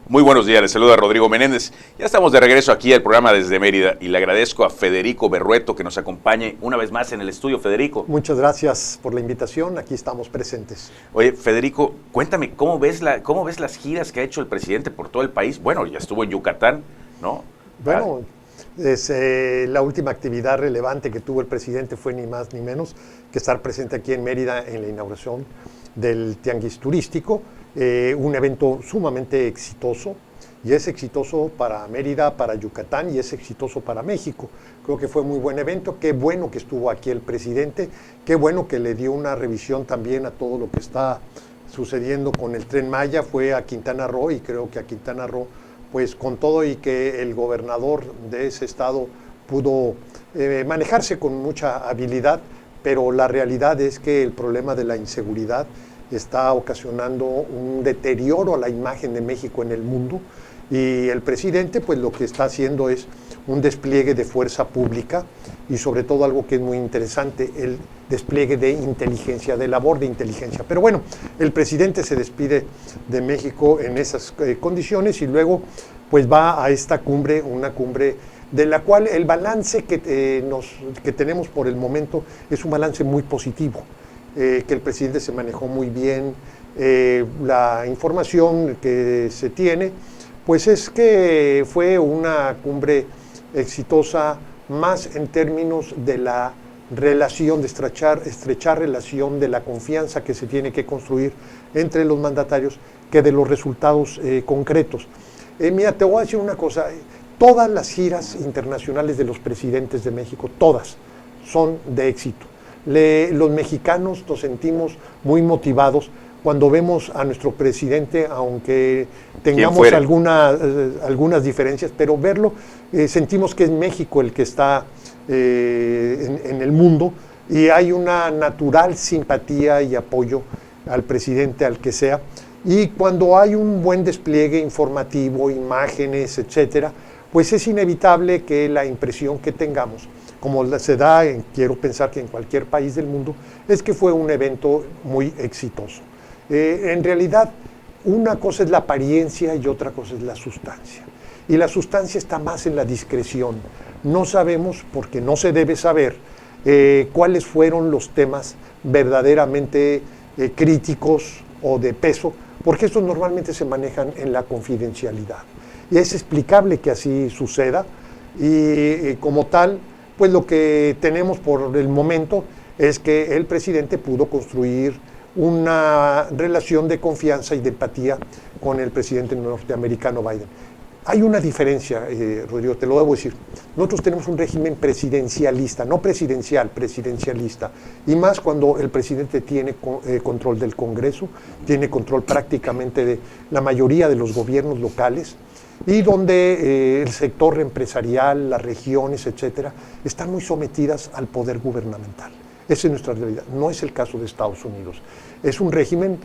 Muy buenos días, les saluda Rodrigo Menéndez. Ya estamos de regreso aquí al programa desde Mérida y le agradezco a Federico Berrueto que nos acompañe una vez más en el estudio. Federico. Muchas gracias por la invitación, aquí estamos presentes. Oye, Federico, cuéntame, ¿cómo ves las giras que ha hecho el presidente por todo el país? Bueno, ya estuvo en Yucatán, ¿no? Bueno, la última actividad relevante que tuvo el presidente fue ni más ni menos que estar presente aquí en Mérida en la inauguración del Tianguis Turístico, un evento sumamente exitoso, y es exitoso para Mérida, para Yucatán, y es exitoso para México. Creo que fue muy buen evento, qué bueno que estuvo aquí el presidente, qué bueno que le dio una revisión también a todo lo que está sucediendo con el Tren Maya, fue a Quintana Roo, y creo que a Quintana Roo, pues con todo y que el gobernador de ese estado pudo manejarse con mucha habilidad, pero la realidad es que el problema de la inseguridad está ocasionando un deterioro a la imagen de México en el mundo, y el presidente pues lo que está haciendo es un despliegue de fuerza pública y sobre todo algo que es muy interesante, el despliegue de inteligencia, de labor de inteligencia. Pero bueno, el presidente se despide de México en esas condiciones y luego pues va a esta cumbre, una cumbre de la cual el balance que tenemos por el momento es un balance muy positivo, que el presidente se manejó muy bien, la información que se tiene, pues es que fue una cumbre exitosa más en términos de la relación, de estrechar relación, de la confianza que se tiene que construir entre los mandatarios, que de los resultados concretos. Mira, te voy a decir una cosa, todas las giras internacionales de los presidentes de México, todas, son de éxito. Los mexicanos nos sentimos muy motivados cuando vemos a nuestro presidente, aunque tengamos algunas diferencias, pero verlo, sentimos que es México el que está en el mundo, y hay una natural simpatía y apoyo al presidente, al que sea, y cuando hay un buen despliegue informativo, imágenes, etcétera, pues es inevitable que la impresión que tengamos, como se da, quiero pensar que en cualquier país del mundo, es que fue un evento muy exitoso. En realidad, una cosa es la apariencia y otra cosa es la sustancia. Y la sustancia está más en la discreción. No sabemos, porque no se debe saber, cuáles fueron los temas verdaderamente críticos o de peso, porque estos normalmente se manejan en la confidencialidad. Y es explicable que así suceda, y como tal, pues lo que tenemos por el momento es que el presidente pudo construir una relación de confianza y de empatía con el presidente norteamericano Biden. Hay una diferencia, Rodrigo, te lo debo decir. Nosotros tenemos un régimen presidencialista, no presidencial, presidencialista. Y más cuando el presidente tiene control del Congreso, tiene control prácticamente de la mayoría de los gobiernos locales, y donde el sector empresarial, las regiones, etcétera, están muy sometidas al poder gubernamental. Esa es nuestra realidad. No es el caso de Estados Unidos. Es un régimen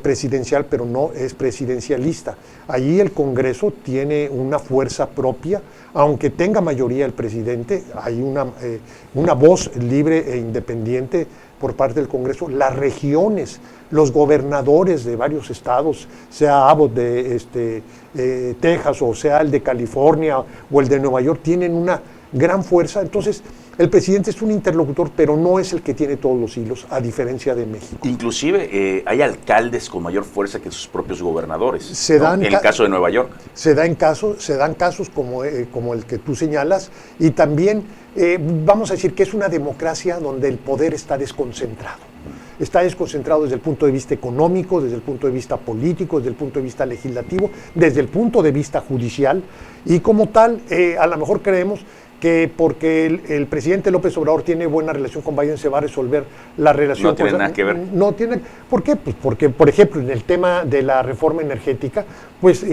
presidencial, pero no es presidencialista. Allí el Congreso tiene una fuerza propia, aunque tenga mayoría el presidente, hay una voz libre e independiente por parte del Congreso. Las regiones, los gobernadores de varios estados, sea Abbott de Texas, o sea el de California o el de Nueva York, tienen una gran fuerza. Entonces, el presidente es un interlocutor, pero no es el que tiene todos los hilos, a diferencia de México. Inclusive hay alcaldes con mayor fuerza que sus propios gobernadores, ¿no? En el caso de Nueva York. Se dan casos como el que tú señalas, y también vamos a decir que es una democracia donde el poder está desconcentrado. Está desconcentrado desde el punto de vista económico, desde el punto de vista político, desde el punto de vista legislativo, desde el punto de vista judicial, y como tal, a lo mejor creemos que porque el presidente López Obrador tiene buena relación con Biden se va a resolver la relación. No tiene nada que ver. No tiene. ¿Por qué? Pues porque, por ejemplo, en el tema de la reforma energética, pues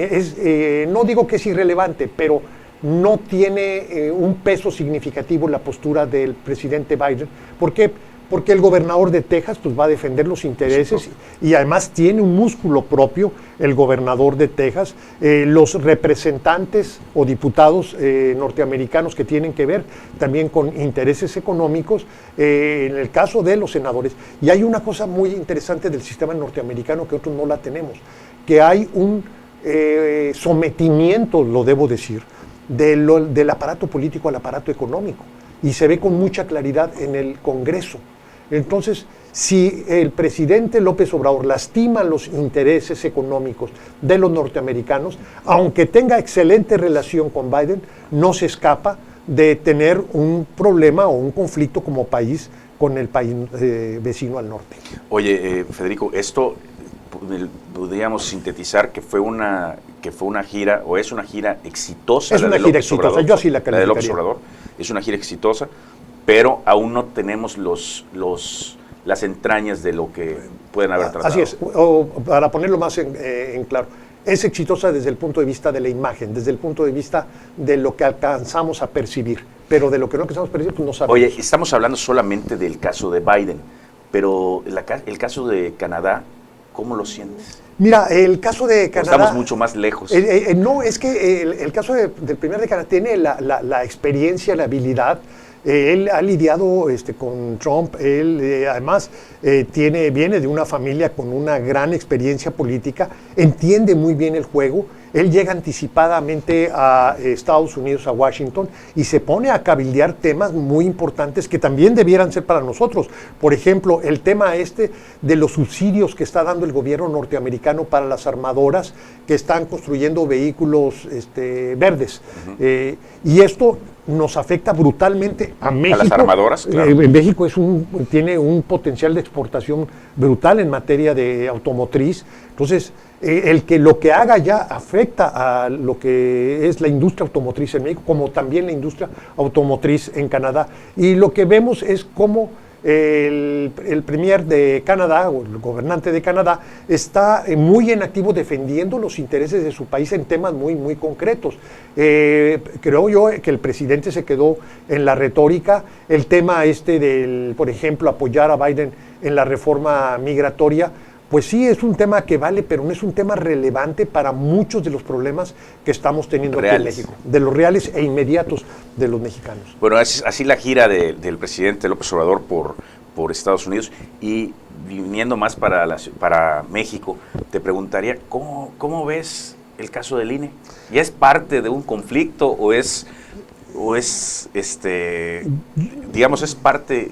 no digo que es irrelevante, pero no tiene un peso significativo la postura del presidente Biden. ¿Por qué? Porque el gobernador de Texas pues, va a defender los intereses, y además tiene un músculo propio el gobernador de Texas. Los representantes o diputados norteamericanos que tienen que ver también con intereses económicos, en el caso de los senadores. Y hay una cosa muy interesante del sistema norteamericano que nosotros no la tenemos, que hay un sometimiento, lo debo decir, del aparato político al aparato económico. Y se ve con mucha claridad en el Congreso. Entonces, si el presidente López Obrador lastima los intereses económicos de los norteamericanos, aunque tenga excelente relación con Biden, no se escapa de tener un problema o un conflicto como país con el país vecino al norte. Oye, Federico, esto podríamos sintetizar que fue una gira, o es una gira exitosa. Es una gira exitosa, yo así la calificaría. La de López Obrador, es una gira exitosa, pero aún no tenemos las entrañas de lo que pueden haber tratado. Así es, para ponerlo más en claro, es exitosa desde el punto de vista de la imagen, desde el punto de vista de lo que alcanzamos a percibir, pero de lo que no alcanzamos a percibir, pues no sabemos. Oye, estamos hablando solamente del caso de Biden, pero el caso de Canadá, ¿cómo lo sientes? Mira, el caso de Canadá... Estamos mucho más lejos. No, es que el caso del primer de Canadá tiene la experiencia, la habilidad. Él ha lidiado con Trump, él además viene de una familia con una gran experiencia política, entiende muy bien el juego, él llega anticipadamente a Estados Unidos, a Washington, y se pone a cabildear temas muy importantes que también debieran ser para nosotros. Por ejemplo, el tema de los subsidios que está dando el gobierno norteamericano para las armadoras que están construyendo vehículos verdes. Uh-huh. Y esto nos afecta brutalmente a México. A las armadoras, claro. México tiene un potencial de exportación brutal en materia de automotriz. Entonces, lo que haga ya afecta a lo que es la industria automotriz en México, como también la industria automotriz en Canadá. Y lo que vemos es cómo el premier de Canadá, o el gobernante de Canadá, está muy en activo defendiendo los intereses de su país en temas muy, muy concretos. Creo yo que el presidente se quedó en la retórica, el tema por ejemplo, apoyar a Biden en la reforma migratoria. Pues sí, es un tema que vale, pero no es un tema relevante para muchos de los problemas que estamos teniendo aquí en México, de los reales e inmediatos de los mexicanos. Bueno, así la gira del presidente López Obrador por Estados Unidos, y viniendo más para México, te preguntaría, ¿cómo ves el caso del INE? ¿Ya es parte de un conflicto o es parte...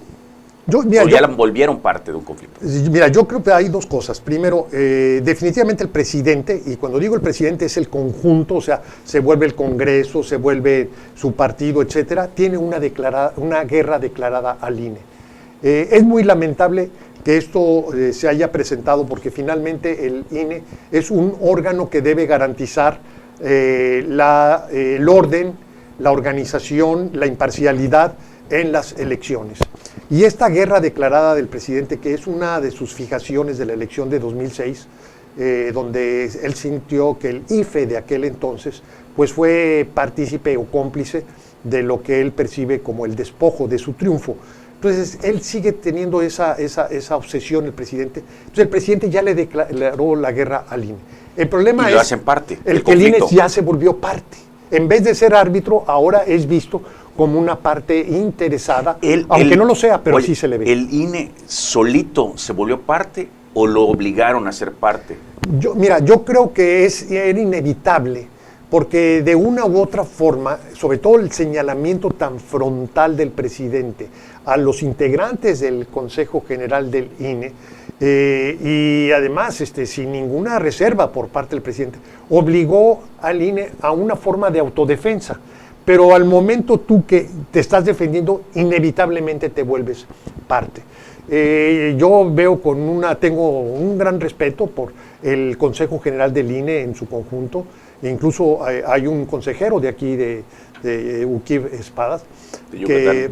ya la volvieron parte de un conflicto? Mira, yo creo que hay dos cosas. Primero, definitivamente el presidente, y cuando digo el presidente es el conjunto, o sea, se vuelve el Congreso, se vuelve su partido, etcétera, tiene una guerra declarada al INE. Es muy lamentable que esto se haya presentado, porque finalmente el INE es un órgano que debe garantizar el orden, la organización, la imparcialidad en las elecciones. Y esta guerra declarada del presidente, que es una de sus fijaciones de la elección de 2006, donde él sintió que el IFE de aquel entonces pues fue partícipe o cómplice de lo que él percibe como el despojo de su triunfo. Entonces, él sigue teniendo esa obsesión, el presidente. Entonces, el presidente ya le declaró la guerra al INE. El problema y lo hacen parte. Que el INE ya se volvió parte. En vez de ser árbitro, ahora es visto como una parte interesada, aunque no lo sea, pero sí se le ve. ¿El INE solito se volvió parte o lo obligaron a ser parte? Yo creo que era inevitable, porque de una u otra forma, sobre todo el señalamiento tan frontal del presidente a los integrantes del Consejo General del INE, y además sin ninguna reserva por parte del presidente, obligó al INE a una forma de autodefensa. Pero al momento tú que te estás defendiendo, inevitablemente te vuelves parte. Yo tengo un gran respeto por el Consejo General del INE en su conjunto. Incluso hay un consejero de aquí, de Uquib Espadas, que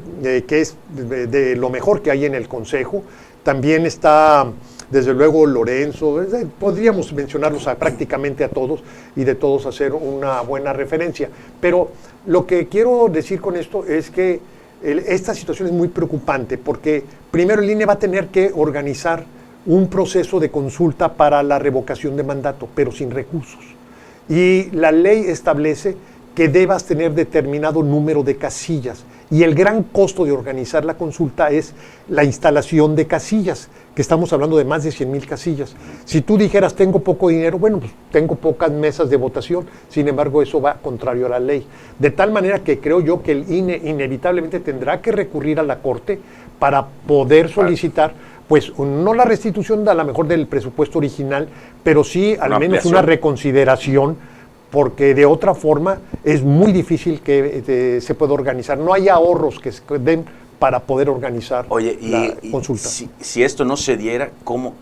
es de lo mejor que hay en el Consejo. También está, desde luego, Lorenzo. Podríamos mencionarlos prácticamente a todos y de todos hacer una buena referencia. Pero lo que quiero decir con esto es que esta situación es muy preocupante, porque primero el INE va a tener que organizar un proceso de consulta para la revocación de mandato, pero sin recursos. Y la ley establece que debas tener determinado número de casillas, y el gran costo de organizar la consulta es la instalación de casillas, que estamos hablando de más de 100,000 casillas. Si tú dijeras, tengo poco dinero, bueno, pues tengo pocas mesas de votación, sin embargo, eso va contrario a la ley. De tal manera que creo yo que el INE inevitablemente tendrá que recurrir a la Corte para poder solicitar, pues no la restitución a lo mejor del presupuesto original, pero sí al menos una reconsideración, porque de otra forma es muy difícil que se pueda organizar. No hay ahorros que se den para poder organizar la consulta. Si esto no se diera, ¿cómo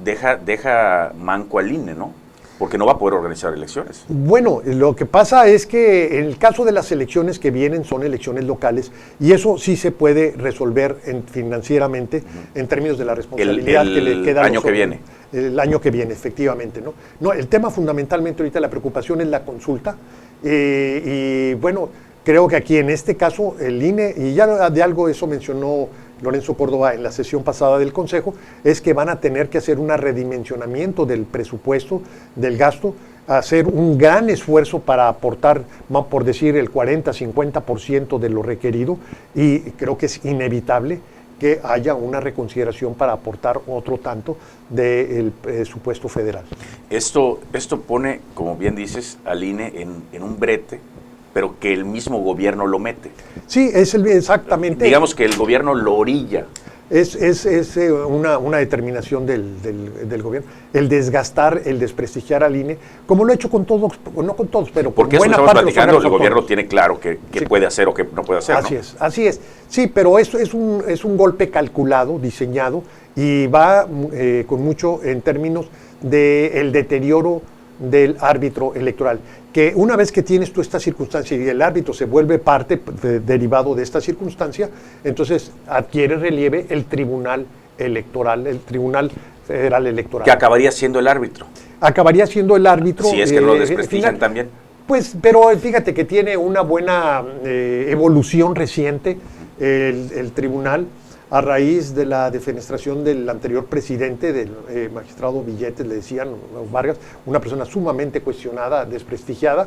deja manco al INE, no? Porque no va a poder organizar elecciones. Bueno, lo que pasa es que en el caso de las elecciones que vienen son elecciones locales y eso sí se puede resolver financieramente en términos de la responsabilidad que le queda el año que viene. El año que viene, efectivamente, ¿no? No, el tema fundamentalmente ahorita, la preocupación es la consulta y bueno, creo que aquí en este caso el INE, y ya de algo eso mencionó Lorenzo Córdoba en la sesión pasada del Consejo, es que van a tener que hacer un redimensionamiento del presupuesto, del gasto, hacer un gran esfuerzo para aportar, por decir, el 40-50% de lo requerido, y creo que es inevitable que haya una reconsideración para aportar otro tanto del presupuesto federal. Esto pone, como bien dices, al INE en un brete, pero que el mismo gobierno lo mete. Sí, exactamente. Digamos que el gobierno lo orilla. Es una determinación del gobierno, el desgastar, el desprestigiar al INE, como lo ha hecho con todos, no con todos, pero porque con buena estamos parte platicando, el gobierno tiene claro que sí puede hacer o que no puede hacer, así ¿no? Así es. Sí, pero eso es un golpe calculado, diseñado, y va con mucho en términos del deterioro del árbitro electoral, que una vez que tienes tú esta circunstancia y el árbitro se vuelve parte derivado de esta circunstancia, entonces adquiere relieve el Tribunal Electoral, el Tribunal Federal Electoral. Que acabaría siendo el árbitro. Acabaría siendo el árbitro. Si es que lo desprestigian también. Pues, pero fíjate que tiene una buena evolución reciente el tribunal, a raíz de la defenestración del anterior presidente, del magistrado Billetes, le decían, Vargas, una persona sumamente cuestionada, desprestigiada,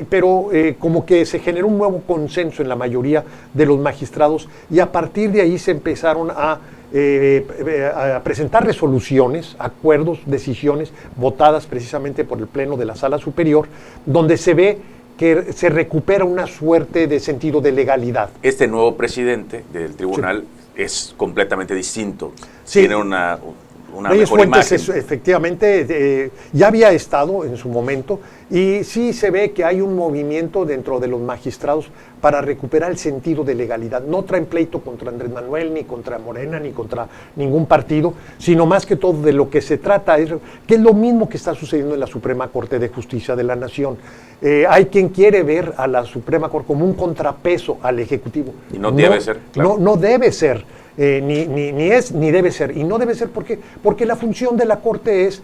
pero como que se generó un nuevo consenso en la mayoría de los magistrados y a partir de ahí se empezaron a presentar resoluciones, acuerdos, decisiones votadas precisamente por el Pleno de la Sala Superior, donde se ve que se recupera una suerte de sentido de legalidad. Este nuevo presidente del tribunal es completamente distinto, tiene una Reyes mejor Fuentes imagen. Efectivamente ya había estado en su momento y sí se ve que hay un movimiento dentro de los magistrados para recuperar el sentido de legalidad. No traen pleito contra Andrés Manuel, ni contra Morena, ni contra ningún partido, sino más que todo de lo que se trata es que es lo mismo que está sucediendo en la Suprema Corte de Justicia de la Nación. Hay quien quiere ver a la Suprema Corte como un contrapeso al Ejecutivo. Y no debe ser. Claro. No debe ser. Ni es ni debe ser. Y no debe ser porque la función de la Corte es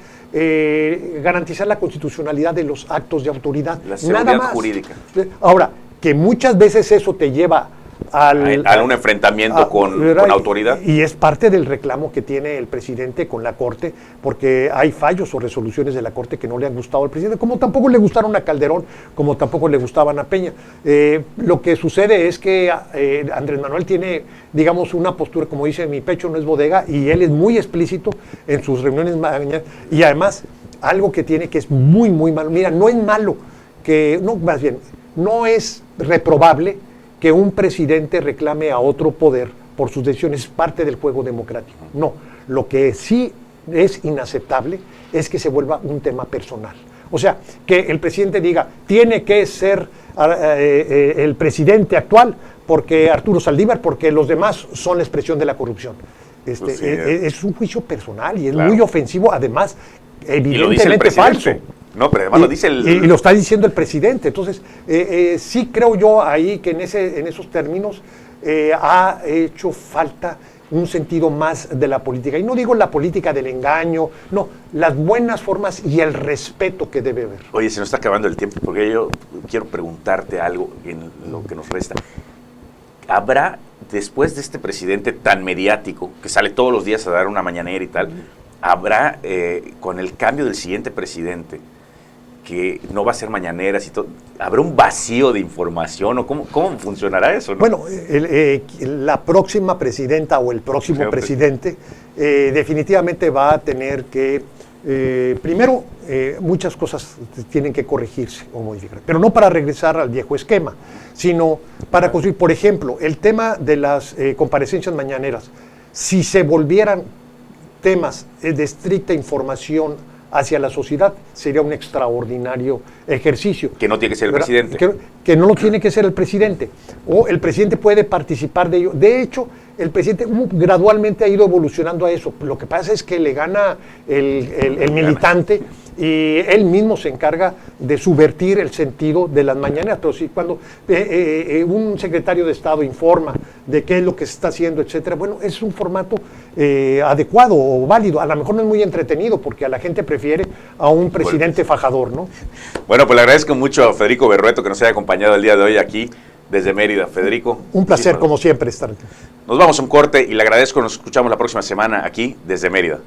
garantizar la constitucionalidad de los actos de autoridad. La seguridad nada más. jurídica. Ahora, que muchas veces eso te lleva a un enfrentamiento con autoridad. Y es parte del reclamo que tiene el presidente con la Corte, porque hay fallos o resoluciones de la Corte que no le han gustado al presidente, como tampoco le gustaron a Calderón, como tampoco le gustaban a Peña. Lo que sucede es que Andrés Manuel tiene, digamos, una postura, como dice, mi pecho no es bodega, y él es muy explícito en sus reuniones mañaneras, y además, algo que tiene que es muy, muy malo. Mira, no es malo, más bien, no es reprobable que un presidente reclame a otro poder por sus decisiones, es parte del juego democrático. No, lo que sí es inaceptable es que se vuelva un tema personal. O sea, que el presidente diga, tiene que ser el presidente actual porque Arturo Saldívar, porque los demás son la expresión de la corrupción. Pues sí, es un juicio personal y es muy ofensivo, además, evidentemente falso. No, pero además lo dice y lo está diciendo el presidente. Entonces, sí creo yo ahí que en esos términos ha hecho falta un sentido más de la política. Y no digo la política del engaño, no, las buenas formas y el respeto que debe haber. Oye, se nos está acabando el tiempo porque yo quiero preguntarte algo en lo que nos resta. ¿Habrá, después de este presidente tan mediático, que sale todos los días a dar una mañanera y tal, habrá, con el cambio del siguiente presidente, que no va a ser mañaneras y todo. ¿Habrá un vacío de información o cómo funcionará eso, ¿no? Bueno, la próxima presidenta o el próximo presidente definitivamente va a tener que, primero, muchas cosas tienen que corregirse o modificar, pero no para regresar al viejo esquema, sino para construir, por ejemplo, el tema de las comparecencias mañaneras. Si se volvieran temas de estricta información hacia la sociedad, sería un extraordinario ejercicio. Que no tiene que ser el presidente. Que no lo tiene que ser el presidente. O el presidente puede participar de ello. De hecho, el presidente gradualmente ha ido evolucionando a eso. Lo que pasa es que le gana el militante y él mismo se encarga de subvertir el sentido de las mañaneras. Pero sí, cuando un secretario de Estado informa de qué es lo que se está haciendo, etcétera, bueno, es un formato adecuado o válido. A lo mejor no es muy entretenido porque a la gente prefiere a un presidente fajador, ¿no? Bueno, pues le agradezco mucho a Federico Berrueto que nos haya acompañado el día de hoy aquí desde Mérida. Federico. Un placer, como siempre, estar aquí. Nos vamos a un corte y le agradezco. Nos escuchamos la próxima semana aquí desde Mérida.